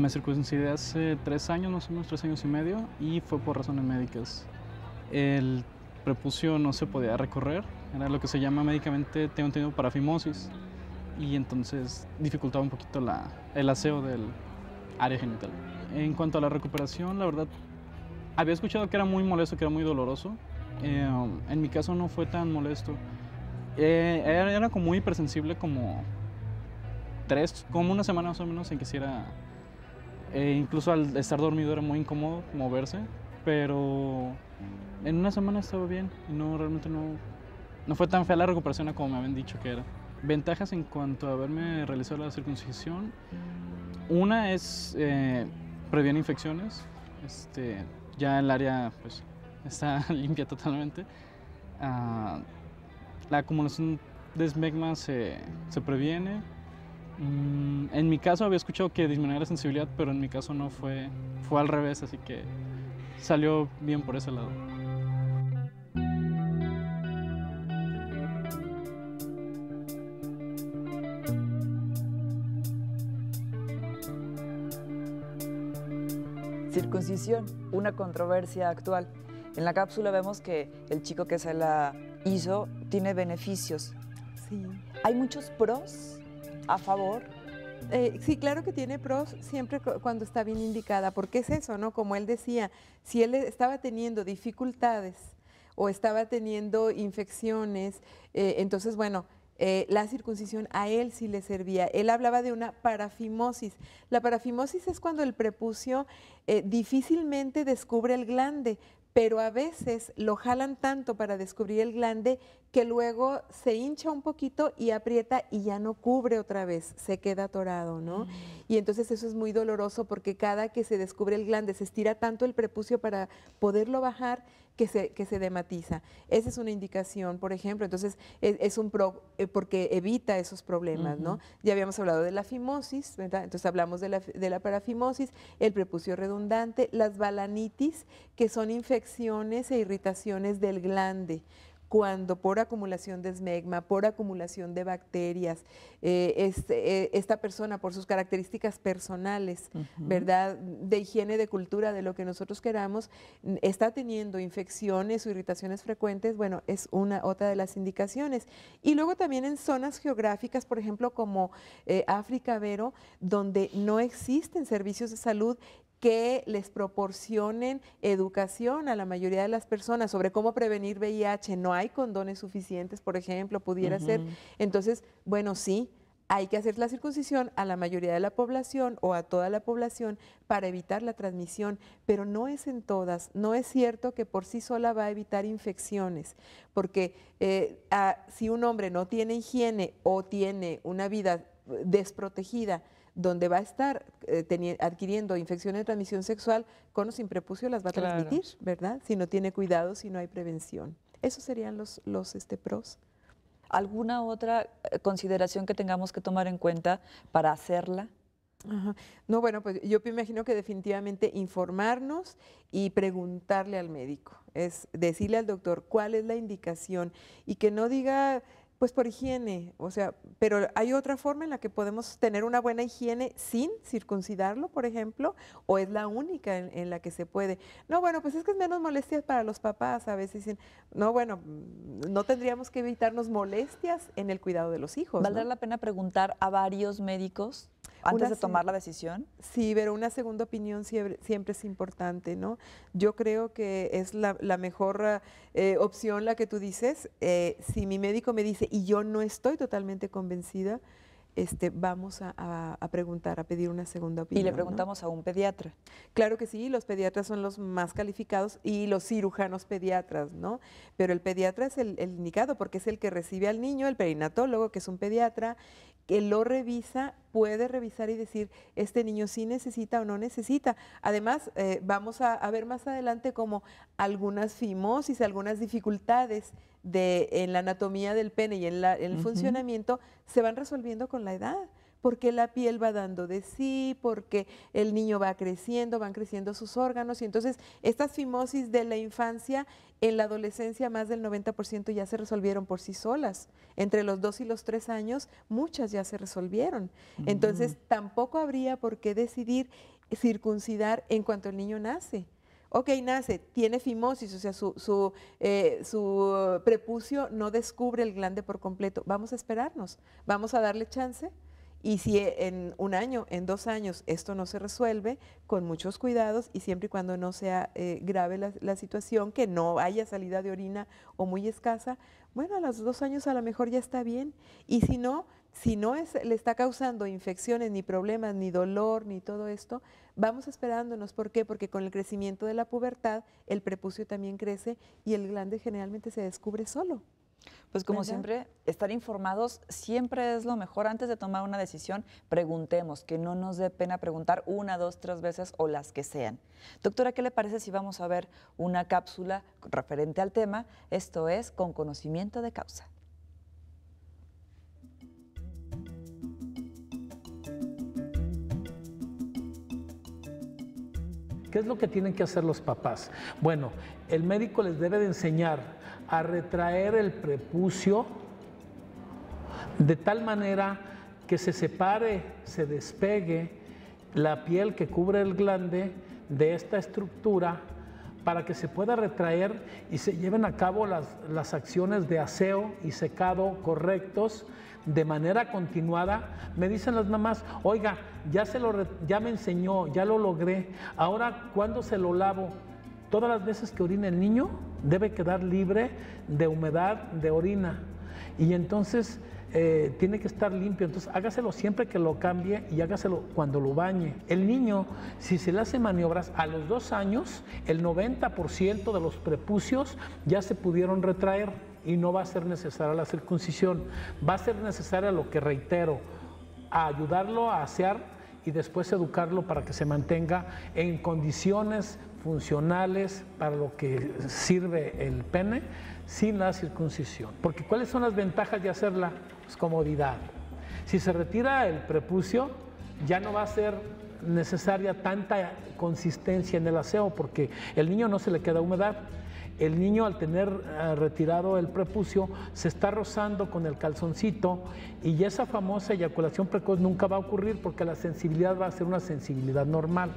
Me circuncidé hace 3 años, más o menos 3 años y medio, y fue por razones médicas. El prepucio no se podía recorrer, era lo que se llama médicamente, tengo entendido, parafimosis, y entonces dificultaba un poquito el aseo del área genital. En cuanto a la recuperación, la verdad, había escuchado que era muy molesto, que era muy doloroso. En mi caso no fue tan molesto. Era como muy hipersensible, como una semana más o menos en que hiciera. Incluso al estar dormido era muy incómodo moverse, pero en una semana estaba bien y realmente no fue tan fea la recuperación como me habían dicho que era. Ventajas en cuanto a haberme realizado la circuncisión, una es previene infecciones, ya el área pues está limpia totalmente. La acumulación de esmegma se previene. En mi caso había escuchado que disminuía la sensibilidad, pero en mi caso no fue al revés, así que salió bien por ese lado. Circuncisión, una controversia actual. En la cápsula vemos que el chico que se la hizo tiene beneficios. Sí. ¿Hay muchos pros a favor? Sí, claro que tiene pros siempre cuando está bien indicada, porque es eso, ¿no? Como él decía, si él estaba teniendo dificultades o estaba teniendo infecciones, entonces, bueno, la circuncisión a él sí le servía. Él hablaba de una parafimosis. La parafimosis es cuando el prepucio difícilmente descubre el glande, pero a veces lo jalan tanto para descubrir el glande que luego se hincha un poquito y aprieta y ya no cubre otra vez, se queda atorado, ¿no? Y entonces eso es muy doloroso porque cada que se descubre el glande se estira tanto el prepucio para poderlo bajar que se dematiza. Esa es una indicación, por ejemplo, entonces es un pro porque evita esos problemas, ¿no? Ya habíamos hablado de la fimosis, ¿verdad? Entonces hablamos de la parafimosis, el prepucio redundante, las balanitis, que son infecciones e irritaciones del glande, cuando por acumulación de esmegma, por acumulación de bacterias, esta persona por sus características personales, ¿verdad? De higiene, de cultura, de lo que nosotros queramos, está teniendo infecciones o irritaciones frecuentes, bueno, es otra de las indicaciones. Y luego también en zonas geográficas, por ejemplo, como África, Vero, donde no existen servicios de salud que les proporcionen educación a la mayoría de las personas sobre cómo prevenir VIH. No hay condones suficientes, por ejemplo, pudiera ser. Entonces, bueno, sí, hay que hacer la circuncisión a la mayoría de la población o a toda la población para evitar la transmisión, pero no es en todas. No es cierto que por sí sola va a evitar infecciones, porque si un hombre no tiene higiene o tiene una vida desprotegida, donde va a estar adquiriendo infecciones de transmisión sexual, con o sin prepucio las va a transmitir, ¿verdad? Si no tiene cuidado, si no hay prevención. Esos serían los pros. ¿Alguna otra consideración que tengamos que tomar en cuenta para hacerla? Ajá. No, bueno, pues yo me imagino que definitivamente informarnos y preguntarle al médico, es decirle al doctor cuál es la indicación y que no diga pues por higiene, o sea, pero hay otra forma en la que podemos tener una buena higiene sin circuncidarlo, por ejemplo, o es la única en la que se puede. No, bueno, pues es que es menos molestias para los papás, a veces dicen, no, bueno, no tendríamos que evitarnos molestias en el cuidado de los hijos. ¿Valdrá ¿no? la pena preguntar a varios médicos antes de tomar la decisión? Sí, pero una segunda opinión siempre es importante, ¿no? Yo creo que es la mejor opción la que tú dices. Si mi médico me dice y yo no estoy totalmente convencida, vamos a preguntar, a pedir una segunda opinión. Y le preguntamos a un pediatra. Claro que sí, los pediatras son los más calificados y los cirujanos pediatras, ¿no? Pero el pediatra es el indicado porque es el que recibe al niño, el perinatólogo, que es un pediatra, que lo revisa, puede revisar y decir, este niño sí necesita o no necesita. Además, vamos a ver más adelante como algunas fimosis, algunas dificultades en la anatomía del pene y en el funcionamiento se van resolviendo con la edad, porque la piel va dando de sí, porque el niño va creciendo, van creciendo sus órganos, y entonces estas fimosis de la infancia, en la adolescencia más del 90% ya se resolvieron por sí solas. Entre los 2 y los 3 años, muchas ya se resolvieron. Entonces, tampoco habría por qué decidir circuncidar en cuanto el niño nace. Ok, nace, tiene fimosis, o sea, su prepucio no descubre el glande por completo. Vamos a esperarnos, vamos a darle chance. Y si en 1 año, en 2 años, esto no se resuelve, con muchos cuidados y siempre y cuando no sea grave la situación, que no haya salida de orina o muy escasa, bueno, a los 2 años a lo mejor ya está bien. Y si no le está causando infecciones, ni problemas, ni dolor, ni todo esto, vamos esperándonos. ¿Por qué? Porque con el crecimiento de la pubertad, el prepucio también crece y el glande generalmente se descubre solo. Pues como ¿verdad? siempre, estar informados siempre es lo mejor. Antes de tomar una decisión, preguntemos, que no nos dé pena preguntar 1, 2, 3 veces o las que sean. Doctora, ¿qué le parece si vamos a ver una cápsula referente al tema? Esto es Con Conocimiento de Causa. ¿Qué es lo que tienen que hacer los papás? Bueno, el médico les debe de enseñar a retraer el prepucio de tal manera que se separe, se despegue la piel que cubre el glande de esta estructura para que se pueda retraer y se lleven a cabo las acciones de aseo y secado correctos de manera continuada. Me dicen las mamás, oiga, ya me enseñó, ya lo logré, ahora ¿cuándo se lo lavo? Todas las veces que orine el niño debe quedar libre de humedad de orina y entonces tiene que estar limpio. Entonces hágaselo siempre que lo cambie y hágaselo cuando lo bañe. El niño, si se le hace maniobras, a los 2 años el 90% de los prepucios ya se pudieron retraer y no va a ser necesaria la circuncisión. Va a ser necesaria, lo que reitero, a ayudarlo a asear y después educarlo para que se mantenga en condiciones funcionales para lo que sirve el pene sin la circuncisión. Porque ¿cuáles son las ventajas de hacerla? Pues comodidad. Si se retira el prepucio, ya no va a ser necesaria tanta consistencia en el aseo porque el niño no se le queda humedad. El niño, al tener retirado el prepucio, se está rozando con el calzoncito y esa famosa eyaculación precoz nunca va a ocurrir porque la sensibilidad va a ser una sensibilidad normal.